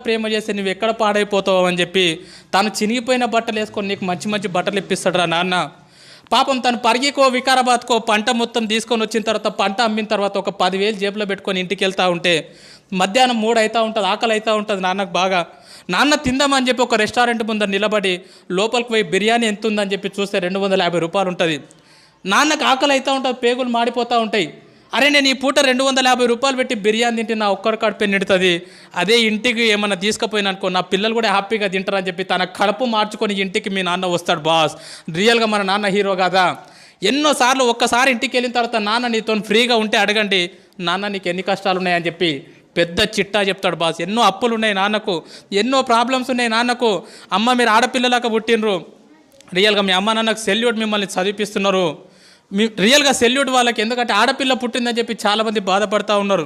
ప్రేమ చేస్తే నువ్వు ఎక్కడ పాడైపోతావు అని చెప్పి తను చినిగిపోయిన బట్టలు వేసుకొని నీకు మంచి మంచి బట్టలు ఇప్పిస్తాడు రా నాన్న. పాపం తను పరిగికో వికారాబాద్కో పంట మొత్తం తీసుకొని వచ్చిన తర్వాత పంట అమ్మిన తర్వాత ఒక 10,000 జేబులో పెట్టుకొని ఇంటికి వెళ్తూ ఉంటే మధ్యాహ్నం 3 అవుతూ ఉంటుంది, ఆకలి అవుతూ ఉంటుంది నాన్నకు బాగా. నాన్న తిందామని చెప్పి ఒక రెస్టారెంట్ ముందర నిలబడి లోపలికి పోయి బిర్యానీ ఎంత ఉందని చెప్పి చూస్తే 250 రూపాయలు ఉంటుంది. నాన్నకు ఆకలి అవుతూ ఉంటుంది, పేగులు మాడిపోతూ ఉంటాయి. అరే నేను ఈ పూట 250 రూపాయలు పెట్టి బిర్యానీ తింటే నా ఒక్కడి కడుపు నిడుతుంది, అదే ఇంటికి ఏమన్నా తీసుకుపోయినా అనుకో నా పిల్లలు కూడా హ్యాపీగా తింటారని చెప్పి తన కడుపు మార్చుకొని ఇంటికి మీ నాన్న వస్తాడు బాస్. రియల్గా మన నాన్న హీరో కదా. ఎన్నోసార్లు ఒక్కసారి ఇంటికి వెళ్ళిన తర్వాత నాన్న నీతో ఫ్రీగా ఉంటే అడగండి, నాన్న నీకు ఎన్ని కష్టాలు ఉన్నాయని చెప్పి పెద్ద చిట్టా చెప్తాడు బాస్. ఎన్నో అప్పులు ఉన్నాయి నాన్నకు, ఎన్నో ప్రాబ్లమ్స్ ఉన్నాయి నాన్నకు. అమ్మ మీరు ఆడపిల్లలాగా పుట్టినరు, రియల్గా మీ అమ్మ నాన్నకు సెల్యూట్, మిమ్మల్ని చదివిపిస్తున్నారు. మీ రియల్గా సెల్యూట్ వాళ్ళకి. ఎందుకంటే ఆడపిల్ల పుట్టిందని చెప్పి చాలామంది బాధపడుతూ ఉన్నారు.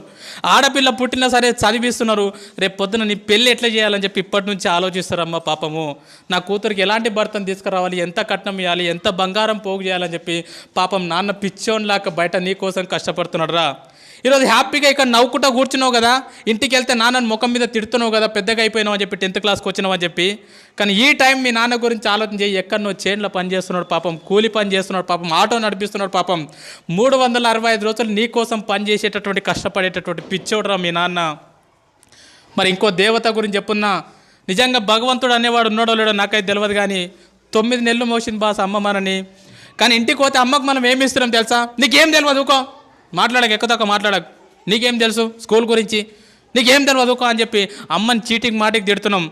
ఆడపిల్ల పుట్టినా సరే చదివిస్తున్నారు, రేపు పొద్దున నీ పెళ్ళి ఎట్లా చేయాలని చెప్పి ఇప్పటి నుంచి ఆలోచిస్తారమ్మ. పాపము నా కూతురికి ఎలాంటి భర్తను తీసుకురావాలి, ఎంత కట్నం ఇవ్వాలి, ఎంత బంగారం పోగు చేయాలని చెప్పి పాపం నాన్న పిచ్చోన్లాగా బయట నీ కోసం కష్టపడుతున్నాడు రా. ఈరోజు హ్యాపీగా ఇక్కడ నవ్వుకుంటా కూర్చున్నావు కదా, ఇంటికి వెళ్తే నాన్నని ముఖం మీద తిడుతున్నావు కదా, పెద్దగా అయిపోయినావు అని చెప్పి 10th క్లాస్కి వచ్చినావు అని చెప్పి. కానీ ఈ టైం మీ నాన్న గురించి ఆలోచన చేయి. ఎక్కడనో చేన్లో పని చేస్తున్నాడు పాపం, కూలి పని చేస్తున్నాడు పాపం, ఆటో నడిపిస్తున్నాడు పాపం. 365 రోజులు నీ కోసం పని చేసేటటువంటి కష్టపడేటటువంటి పిచ్చోడురా మీ నాన్న. మరి ఇంకో దేవత గురించి చెప్పున్నా, నిజంగా భగవంతుడు అనేవాడు ఉన్నాడో లేడో నాకైతే తెలియదు, కానీ 9 నెలలు మోసింది బాస్ అమ్మ మనని. కానీ ఇంటికి పోతే అమ్మకు మనం ఏమి ఇస్తున్నాం తెలుసా? నీకేం తెలియదు ఊకో, మాట్లాడక ఎక్కువ మాట్లాడక, నీకేం తెలుసు స్కూల్ గురించి, నీకేం తెలియదు అని చెప్పి అమ్మని చీటికి మాటికి తిడుతున్నాం.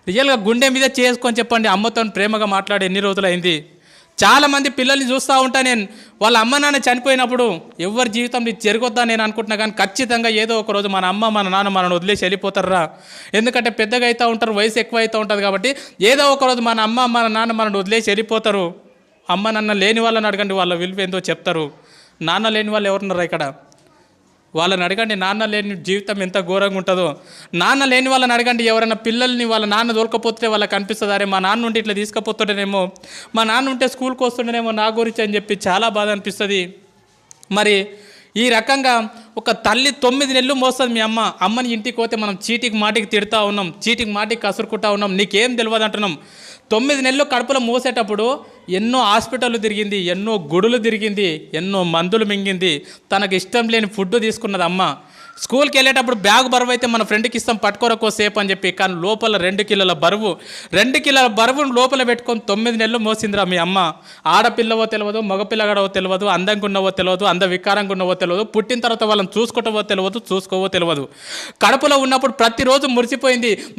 రియల్గా గుండె మీద చేసుకొని చెప్పండి, అమ్మతో ప్రేమగా మాట్లాడి ఎన్ని రోజులైంది. చాలామంది పిల్లల్ని చూస్తూ ఉంటా నేను, వాళ్ళ అమ్మ నాన్న చనిపోయినప్పుడు ఎవరి జీవితంలో ఇది జరగొద్దా నేను అనుకుంటున్నా, కానీ ఖచ్చితంగా ఏదో ఒక రోజు మన అమ్మ మన నాన్న మనల్ని వదిలేసి వెళ్ళిపోతారా. ఎందుకంటే పెద్దగా అవుతూ ఉంటారు, వయసు ఎక్కువ అవుతూ ఉంటుంది కాబట్టి ఏదో ఒక రోజు మన అమ్మ మన నాన్న మనల్ని వదిలేసి వెళ్ళిపోతారు. అమ్మ నాన్న లేని వాళ్ళని అడగండి, వాళ్ళ విలువ ఏందో చెప్తారు. నాన్న లేని వాళ్ళు ఎవరున్నారా ఇక్కడ, వాళ్ళని అడగండి నాన్న లేని జీవితం ఎంత ఘోరంగా ఉంటుందో. నాన్న లేని వాళ్ళని అడగండి, ఎవరైనా పిల్లల్ని వాళ్ళ నాన్న దొరకపోతే వాళ్ళకి అనిపిస్తుంది, అరే మా నాన్న ఉంటే ఇట్లా తీసుకుపోతుండేనేమో, మా నాన్న ఉంటే స్కూల్కి వస్తుండేనేమో నా గురించి అని చెప్పి చాలా బాధ అనిపిస్తుంది. మరి ఈ రకంగా ఒక తల్లి 9 నెలలు మోస్తుంది మీ అమ్మ. అమ్మని ఇంటికి పోతే మనం చీటికి మాటికి తిడుతూ ఉన్నాం, చీటికి మాటికి కసురుకుంటా ఉన్నాం, నీకేం తెలియదు అంటున్నాం. 9 నెలలు కడుపులో మోసేటప్పుడు ఎన్నో హాస్పిటళ్ళు తిరిగింది, ఎన్నో గుడులు తిరిగింది, ఎన్నో మందులు మింగింది, తనకు ఇష్టం లేని ఫుడ్ తీసుకున్నది అమ్మ. స్కూల్కి వెళ్ళేటప్పుడు బ్యాగ్ బరువు అయితే మన ఫ్రెండ్కి ఇస్తాం పట్టుకోరకో సేపు అని చెప్పి, కానీ లోపల 2 కిలోల బరువు, 2 కిలోల బరువును లోపల పెట్టుకొని 9 నెలలు మోసిందిరా మీ అమ్మ. ఆడపిల్లవో తెలియదు, మగపిల్లగాడవో తెలియదు, అందంగా ఉన్నవో తెలియదు, వికారంగా ఉన్నవో తెలియదు, పుట్టిన తర్వాత వాళ్ళని చూసుకోవటవో తెలియదు, చూసుకోవో తెలియదు. కడుపులో ఉన్నప్పుడు ప్రతిరోజు మురిసిపోయింది.